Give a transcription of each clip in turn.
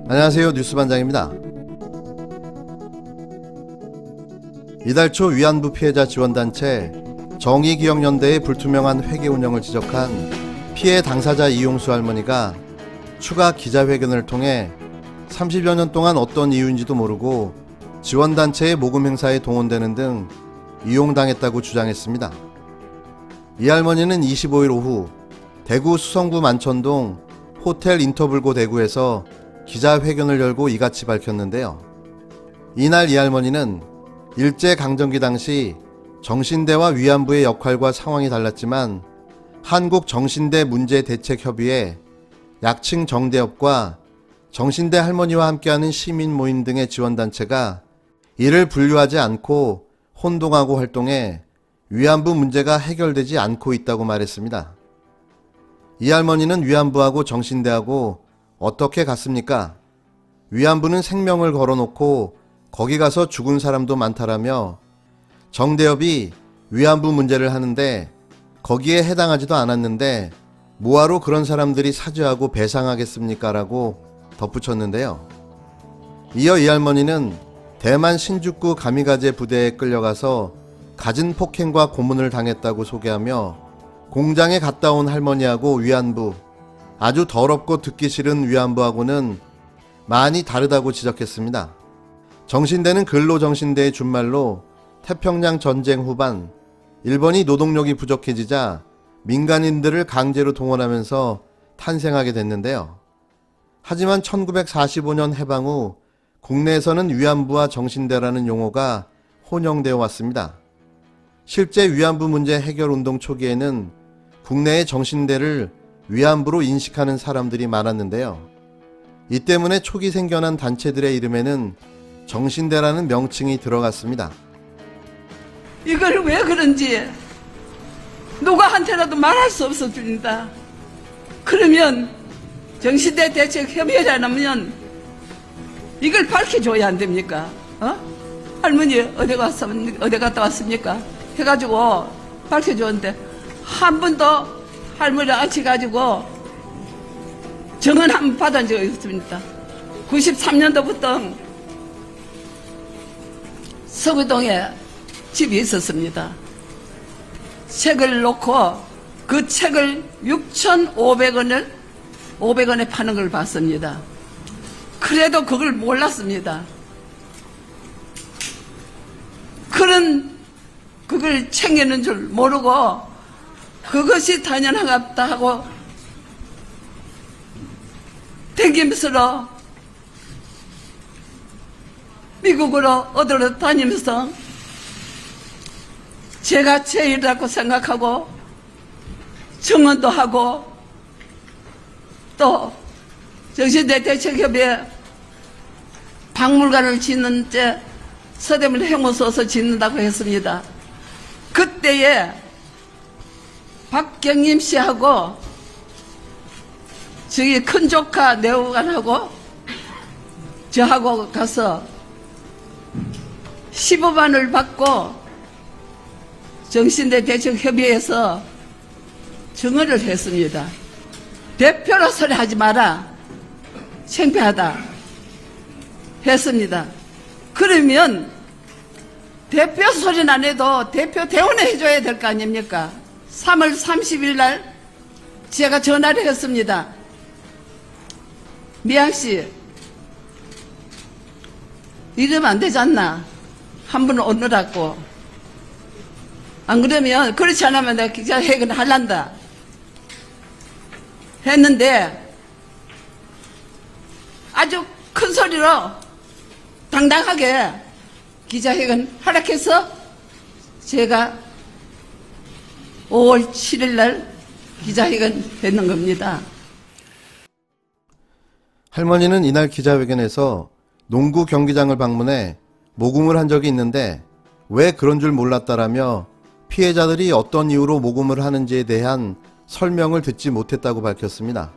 안녕하세요. 뉴스반장입니다. 이달 초 위안부 피해자 지원단체 정의기억연대의 불투명한 회계 운영을 지적한 피해 당사자 이용수 할머니가 추가 기자회견을 통해 30여 년 동안 어떤 이유인지도 모르고 지원단체의 모금 행사에 동원되는 등 이용당했다고 주장했습니다. 이 할머니는 25일 오후 대구 수성구 만천동 호텔 인터블고 대구에서 기자회견을 열고 이같이 밝혔는데요. 이날 이 할머니는 일제강점기 당시 정신대와 위안부의 역할과 상황이 달랐지만 한국정신대 문제대책협의회, 약칭 정대협과 정신대 할머니와 함께하는 시민 모임 등의 지원단체가 이를 분류하지 않고 혼동하고 활동해 위안부 문제가 해결되지 않고 있다고 말했습니다. 이 할머니는 위안부하고 정신대하고 어떻게 갔습니까? 위안부는 생명을 걸어놓고 거기 가서 죽은 사람도 많다라며 정대협이 위안부 문제를 하는데 거기에 해당하지도 않았는데 뭐하러 그런 사람들이 사죄하고 배상하겠습니까? 라고 덧붙였는데요. 이어 이 할머니는 대만 신주쿠 가미가제 부대에 끌려가서 갖은 폭행과 고문을 당했다고 소개하며 공장에 갔다 온 할머니하고 위안부, 아주 더럽고 듣기 싫은 위안부하고는 많이 다르다고 지적했습니다. 정신대는 근로정신대의 준말로 태평양 전쟁 후반 일본이 노동력이 부족해지자 민간인들을 강제로 동원하면서 탄생하게 됐는데요. 하지만 1945년 해방 후 국내에서는 위안부와 정신대라는 용어가 혼용되어 왔습니다. 실제 위안부 문제 해결 운동 초기에는 국내의 정신대를 위안부로 인식하는 사람들이 많았는데요. 이 때문에 초기 생겨난 단체들의 이름에는 정신대라는 명칭이 들어갔습니다. 이걸 왜 그런지 누구한테라도 말할 수 없어집니다. 그러면 정신대 대책협의회라면 이걸 밝혀줘야 안 됩니까? 할머니 어디 갔다 왔습니까? 해가지고 밝혀줬는데 한 번도 할머니 앉혀가지고 정언 한 번 받은 적이 없습니다. 93년도부터 서구동에 집이 있었습니다. 책을 놓고 그 책을 6,500원에 파는 걸 봤습니다. 그래도 그걸 몰랐습니다. 그걸 챙기는 줄 모르고 그것이 당연하다 하고 댕기면서 미국으로 어디로 다니면서 제가 제일이라고 생각하고 정언도 하고 또 정신대 대책협의회 박물관을 짓는 때 서대문 행호 써서 짓는다고 했습니다. 그때에 박경림 씨하고 저희 큰 조카 내후관하고 저하고 가서 15만을 받고 정신대 대책협의회에서 정언을 했습니다. 대표로 소리 하지 마라. 창피하다. 했습니다. 그러면 대표 소리는 안 해도 대표 대원을 해줘야 될 거 아닙니까? 3월 30일 날 제가 전화를 했습니다. 미양씨 이러면 안 되지 않나? 한 분 오느라고. 안 그러면 그렇지 않으면 내가 기자회견 할란다 했는데 아주 큰 소리로 당당하게 기자회견 허락해서 제가 5월 7일 날 기자회견 했는 겁니다. 할머니는 이날 기자회견에서 농구 경기장을 방문해 모금을 한 적이 있는데 왜 그런 줄 몰랐다라며 피해자들이 어떤 이유로 모금을 하는지에 대한 설명을 듣지 못했다고 밝혔습니다.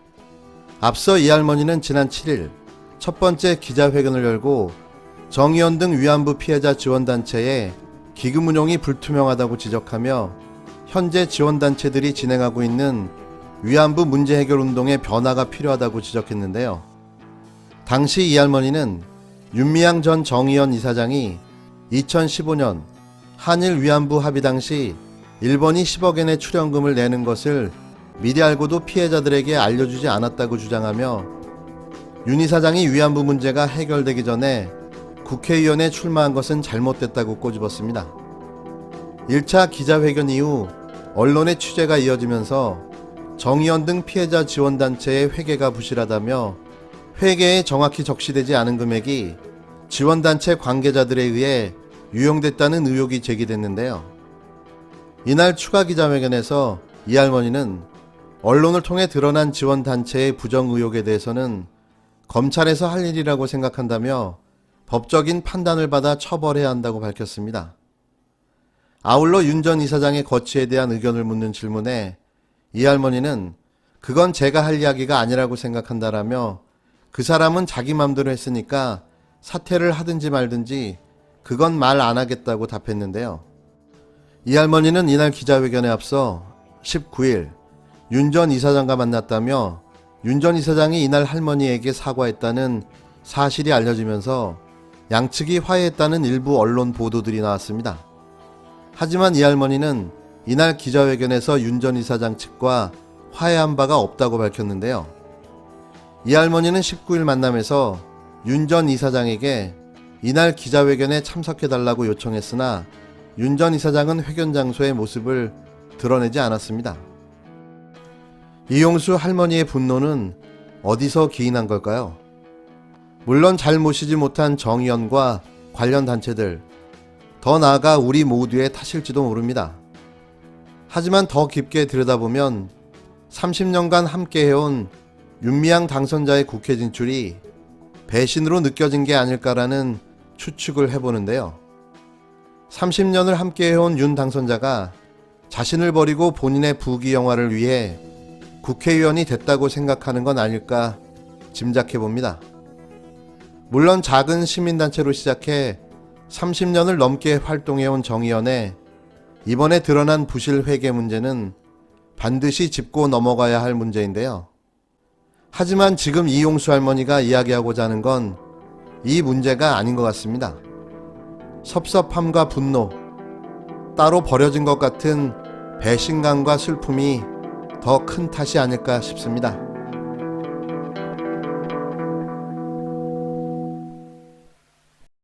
앞서 이 할머니는 지난 7일 첫 번째 기자회견을 열고 정의연 등 위안부 피해자 지원단체에 기금 운용이 불투명하다고 지적하며 현재 지원단체들이 진행하고 있는 위안부 문제 해결 운동에 변화가 필요하다고 지적했는데요. 당시 이 할머니는 윤미향 전 정의연 이사장이 2015년 한일 위안부 합의 당시 일본이 10억엔의 출연금을 내는 것을 미리 알고도 피해자들에게 알려주지 않았다고 주장하며 윤 이사장이 위안부 문제가 해결되기 전에 국회의원에 출마한 것은 잘못됐다고 꼬집었습니다. 1차 기자회견 이후 언론의 취재가 이어지면서 정의연 등 피해자 지원단체의 회계가 부실하다며 회계에 정확히 적시되지 않은 금액이 지원단체 관계자들에 의해 유용됐다는 의혹이 제기됐는데요. 이날 추가 기자회견에서 이 할머니는 언론을 통해 드러난 지원단체의 부정 의혹에 대해서는 검찰에서 할 일이라고 생각한다며 법적인 판단을 받아 처벌해야 한다고 밝혔습니다. 아울러 윤 전 이사장의 거취에 대한 의견을 묻는 질문에 이 할머니는 그건 제가 할 이야기가 아니라고 생각한다라며 그 사람은 자기 맘대로 했으니까 사퇴를 하든지 말든지 그건 말 안 하겠다고 답했는데요. 이 할머니는 이날 기자회견에 앞서 19일 윤 전 이사장과 만났다며 윤 전 이사장이 이날 할머니에게 사과했다는 사실이 알려지면서 양측이 화해했다는 일부 언론 보도들이 나왔습니다. 하지만 이 할머니는 이날 기자회견에서 윤 전 이사장 측과 화해한 바가 없다고 밝혔는데요. 이 할머니는 19일 만남에서 윤 전 이사장에게 이날 기자회견에 참석해달라고 요청했으나 윤 전 이사장은 회견 장소의 모습을 드러내지 않았습니다. 이용수 할머니의 분노는 어디서 기인한 걸까요? 물론 잘 모시지 못한 정의연과 관련 단체들, 더 나아가 우리 모두의 탓일지도 모릅니다. 하지만 더 깊게 들여다보면 30년간 함께해온 윤미향 당선자의 국회 진출이 배신으로 느껴진 게 아닐까라는 추측을 해보는데요. 30년을 함께해온 윤 당선자가 자신을 버리고 본인의 부귀 영화를 위해 국회의원이 됐다고 생각하는 건 아닐까 짐작해봅니다. 물론 작은 시민단체로 시작해 30년을 넘게 활동해온 정의연의 이번에 드러난 부실 회계 문제는 반드시 짚고 넘어가야 할 문제인데요. 하지만 지금 이용수 할머니가 이야기하고자 하는 건 이 문제가 아닌 것 같습니다. 섭섭함과 분노, 따로 버려진 것 같은 배신감과 슬픔이 더 큰 탓이 아닐까 싶습니다.